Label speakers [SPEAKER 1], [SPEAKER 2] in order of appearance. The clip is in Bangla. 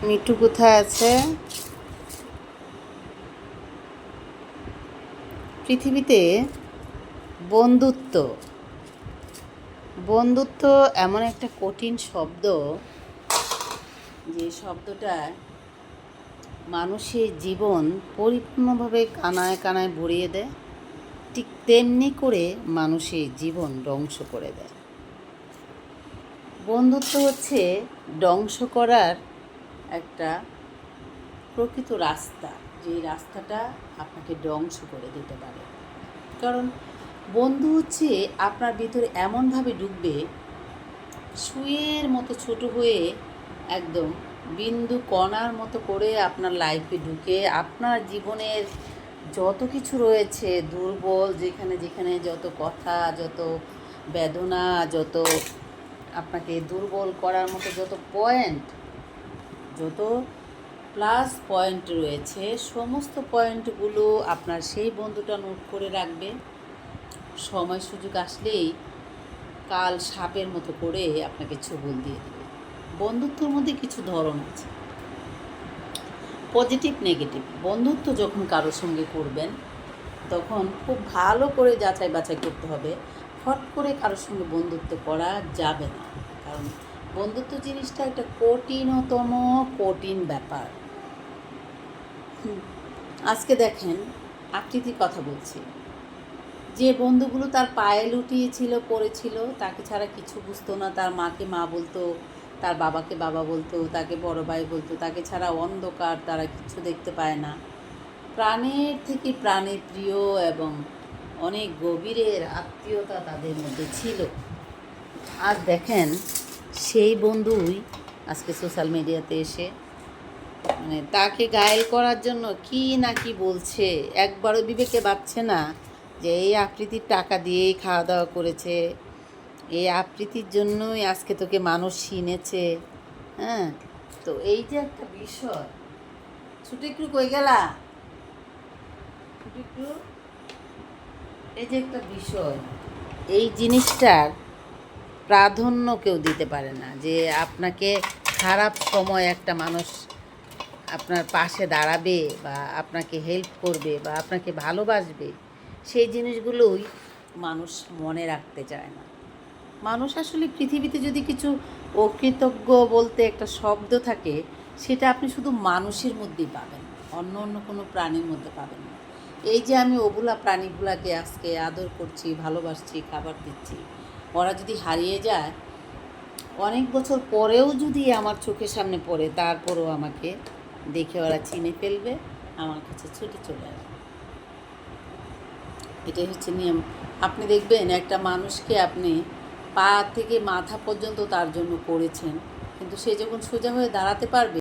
[SPEAKER 1] মিঠু কোথায় আছে? পৃথিবীতে বন্ধুত্ব বন্ধুত্ব এমন একটা কঠিন শব্দ, যে শব্দটা মানুষের জীবন পরিপূর্ণভাবে কানায় কানায় ভরিয়ে দেয়, ঠিক তেমনি করে মানুষের জীবন ধ্বংস করে দেয়। বন্ধুত্ব হচ্ছে ধ্বংস করার একটা প্রকৃত রাস্তা, যে রাস্তাটা আপনাকে ধ্বংস করে দিতে পারে। কারণ বন্ধু হচ্ছে আপনার ভিতরে এমনভাবে ঢুকবে, সুইয়ের মতো ছোট হয়ে একদম বিন্দু কণার মতো করে আপনার লাইফে ঢুকে আপনার জীবনের যত কিছু রয়েছে, দুর্বল যেখানে যেখানে যত কথা, যত বেদনা, যত আপনাকে দুর্বল করার মতো যত পয়েন্ট, যত প্লাস পয়েন্ট রয়েছে, সমস্ত পয়েন্টগুলো আপনার সেই বন্ধুটা নোট করে রাখবে। সময় সুযোগ আসলেই কাল সাপের মতো করে আপনাকে ছবল দিয়ে দেবে। বন্ধুত্বের মধ্যে কিছু ধরন আছে, পজিটিভ নেগেটিভ। বন্ধুত্ব যখন কারোর সঙ্গে করবেন তখন খুব ভালো করে যাচাই বাছাই করতে হবে। হট করে কারোর সঙ্গে বন্ধুত্ব করা যাবে না, কারণ বন্ধুত্ব জিনিসটা একটা কঠিন ব্যাপার। আজকে দেখেন, আকৃতির কথা বলছি, যে বন্ধুগুলো তার পায়ে লুটিয়েছিল, পড়েছিল, তাকে ছাড়া কিছু বুঝতো না, তার মাকে মা বলতো, তার বাবাকে বাবা বলতো, তাকে বড় ভাই বলতো, তাকে ছাড়া অন্ধকার, তারা কিছু দেখতে পায় না, প্রাণের থেকে প্রাণের প্রিয় এবং অনেক গভীরের আত্মীয়তা তাদের মধ্যে ছিল। আজ দেখেন সেই বন্ধুই আজকে সোশ্যাল মিডিয়াতে এসে তাকে ঘায়েল করার জন্য কি না কি বলছে, একবারও বিবেকে বাঁচছে না যে এই আকৃতির টাকা দিয়েই খাওয়া দাওয়া করেছে, এই আকৃতির জন্যই আজকে তোকে মানুষ চিনেছে। হ্যাঁ, তো এই যে একটা বিষয়, ছুটি একটু কই গেলা, ছুটি একটু, এই যে একটা বিষয়, এই জিনিসটার প্রাধান্য কেউ দিতে পারে না, যে আপনাকে খারাপ সময় একটা মানুষ আপনার পাশে দাঁড়াবে বা আপনাকে হেল্প করবে বা আপনাকে ভালোবাসবে, সেই জিনিসগুলোই মানুষ মনে রাখতে চায় না। মানুষ আসলে পৃথিবীতে যদি কিছু অকৃতজ্ঞ বলতে একটা শব্দ থাকে, সেটা আপনি শুধু মানুষের মধ্যেই পাবেন, অন্য অন্য কোনো প্রাণীর মধ্যে পাবেন না। এই যে আমি ওগুলা প্রাণীগুলাকে আজকে আদর করছি, ভালোবাসছি, খাবার দিচ্ছি, ওরা যদি হারিয়ে যায়, অনেক বছর পরেও যদি আমার চোখের সামনে পড়ে, তারপরেও আমাকে দেখে ওরা চিনে ফেলবে, আমার কাছে ছুটে চলে আসবে। এটাই হচ্ছে নিয়ম। আপনি দেখবেন একটা মানুষকে আপনি পা থেকে মাথা পর্যন্ত তার জন্য করেছেন, কিন্তু সে যখন সোজা হয়ে দাঁড়াতে পারবে,